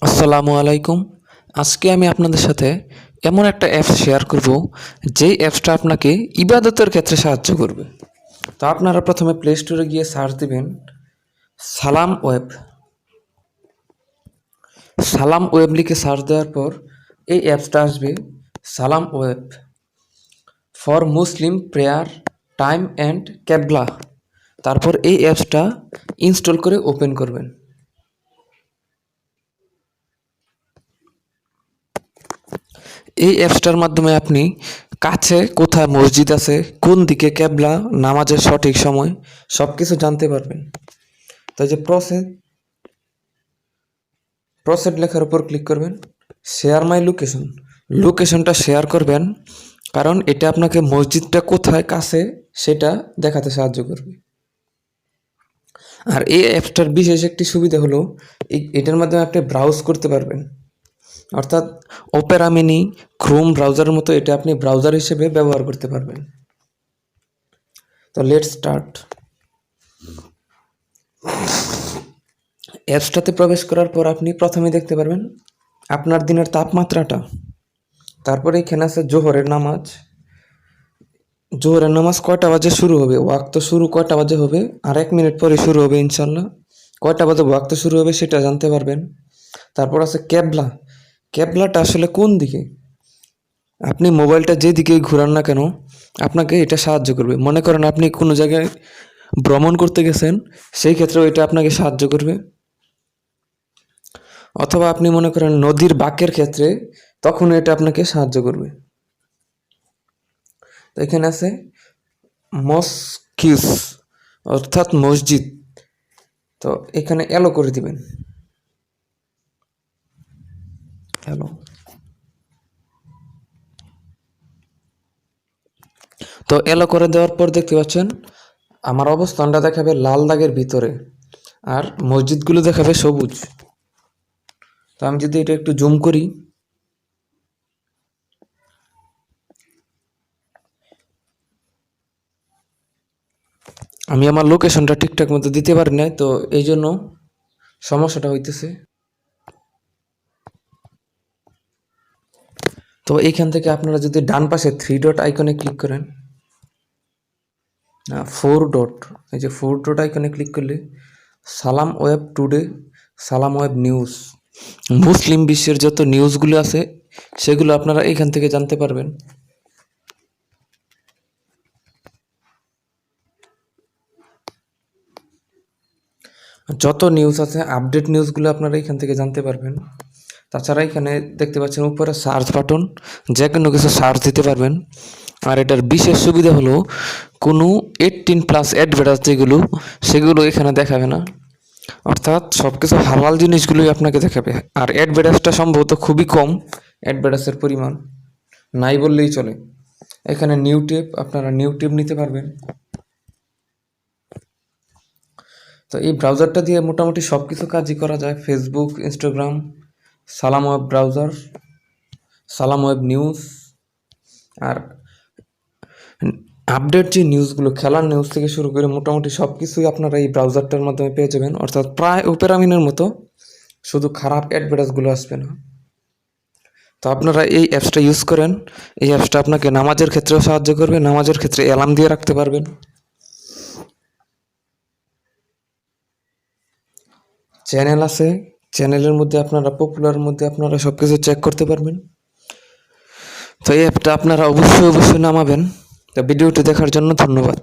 আসসালামু আলাইকুম। আজকে আমি আপনাদের সাথে এমন একটা অ্যাপস শেয়ার করব, যেই অ্যাপসটা আপনাকে ইবাদতের ক্ষেত্রে সাহায্য করবে। তো আপনারা প্রথমে প্লে স্টোরে গিয়ে সার্চ দিবেন সালাম ওয়েব। সালাম ওয়েব লিখে সার্চ দেওয়ার পর এই অ্যাপসটা আসবে, Salam web for Muslim prayer time and Qibla. তারপর এই অ্যাপসটা ইনস্টল করে ওপেন করবেন। এই অ্যাপসটার মাধ্যমে আপনি কাছে কোথায় মসজিদ আছে, কোন দিকে ক্যাবলা, নামাজের সঠিক সময় সব কিছু জানতে পারবেন। তো এই যে প্রসেড লেখার উপর ক্লিক করবেন, শেয়ার মাই লোকেশন, লোকেশনটা শেয়ার করবেন, কারণ এটা আপনাকে মসজিদটা কোথায় কাছে সেটা দেখাতে সাহায্য করবে। আর এই অ্যাপসটার বিশেষ একটি সুবিধা হলো এটার মাধ্যমে আপনি ব্রাউজ করতে পারবেন, অর্থাৎ ওপেরা মিনি, ক্রোম ব্রাউজারের মতো এটা আপনি ব্রাউজার হিসেবে ব্যবহার করতে পারবেন। তো লেটস স্টার্ট। অ্যাপসটাতে প্রবেশ করার পর আপনি প্রথমে দেখতে পারবেন আপনার দিনের তাপমাত্রাটা। তারপরে এখানে আছে জোহরের নামাজ। জোহরের নামাজ কয়টা বাজে শুরু হবে, ওয়াক্ত শুরু কয়টা বাজে হবে, আর 1 মিনিট পরে শুরু হবে ইনশাল্লাহ। কয়টা বাজে ওয়াক্ত শুরু হবে সেটা জানতে পারবেন। তারপর আছে ক্যাবলা, ক্যাবলাটা আসলে কোন দিকে, আপনি মোবাইলটা যেদিকে ঘুরান না কেন আপনাকে এটা সাহায্য করবে। মনে করেন আপনি কোনো জায়গায় ভ্রমণ করতে গেছেন, সেই ক্ষেত্রেও এটা আপনাকে সাহায্য করবে। অথবা আপনি মনে করেন নদীর বাঁকের ক্ষেত্রে, তখন এটা আপনাকে সাহায্য করবে। তো এখানে আছে মসকিউস, অর্থাৎ মসজিদ। তো এখানে এলো করে দিবেন, এলো। তো এলো করে দেওয়ার পর দেখতে পাচ্ছেন আমার অবস্থানটা দেখাবে লাল দাগের ভিতরে, আর মসজিদগুলো দেখাবে সবুজ। তো আমি যদি এটা একটু জুম করি, আমি আমার লোকেশনটা ঠিকঠাক মতো দিতে পারি না, তো এই জন্য সমস্যাটা হইতেছে। তো এইখান থেকে আপনারা যদি ডান পাশে 3 ডট আইকনে ক্লিক করেন, না 4 ডট, এই যে 4 ডট আইকনে ক্লিক করলে সালাম ওয়েব টুডে, সালাম ওয়েব নিউজ, মুসলিম বিশ্বের যত নিউজগুলো আছে সেগুলো আপনারা এইখান থেকে জানতে পারবেন। যত নিউজ আছে আপডেট নিউজগুলো আপনারা এখান থেকে জানতে পারবেন। তাছাড়া এখানে দেখতে পাচ্ছেন উপরে সার্চ বাটন, যে কোনো কিছু সার্চ দিতে পারবেন। আর এটার বিশেষ সুবিধা হলো কোনো 18+ অ্যাডভার্টাইজ যেগুলো, সেগুলো এখানে দেখাবে না, অর্থাৎ সব কিছু হালাল জিনিসগুলোই আপনাকে দেখাবে। আর অ্যাডভার্টাইজটা সম্ভবত খুবই কম, অ্যাডভার্টাইজের পরিমাণ নাই বললেই চলে। এখানে নিউ ট্যাব, আপনারা নিউ ট্যাব নিতে পারবেন। তো এই ব্রাউজারটা দিয়ে মোটামুটি সব কিছু কাজই করা যায়, ফেসবুক, ইনস্টাগ্রাম, সালাম ওয়েব ব্রাউজার, সালাম ওয়েব নিউজ। আর আপডেট যে নিউজগুলো, খেলার নিউজ থেকে শুরু করে মোটামুটি সব কিছুই আপনারা এই ব্রাউজারটার মাধ্যমে পেয়ে যাবেন, অর্থাৎ প্রায় ওপেরা মিনির মতো, শুধু খারাপ অ্যাডভার্টাইজগুলো আসবে না। তো আপনারা এই অ্যাপসটা ইউজ করেন, এই অ্যাপসটা আপনাকে নামাজের ক্ষেত্রেও সাহায্য করবে, নামাজের ক্ষেত্রে অ্যালার্ম দিয়ে রাখতে পারবেন। চ্যানেল আছে, চ্যানেলের মধ্যে আপনারা পপুলার মধ্যে আপনারা সব কিছু চেক করতে পারবেন। তো এই অ্যাপটা আপনারা অবশ্যই নামাবেন। তো ভিডিওটি দেখার জন্য ধন্যবাদ।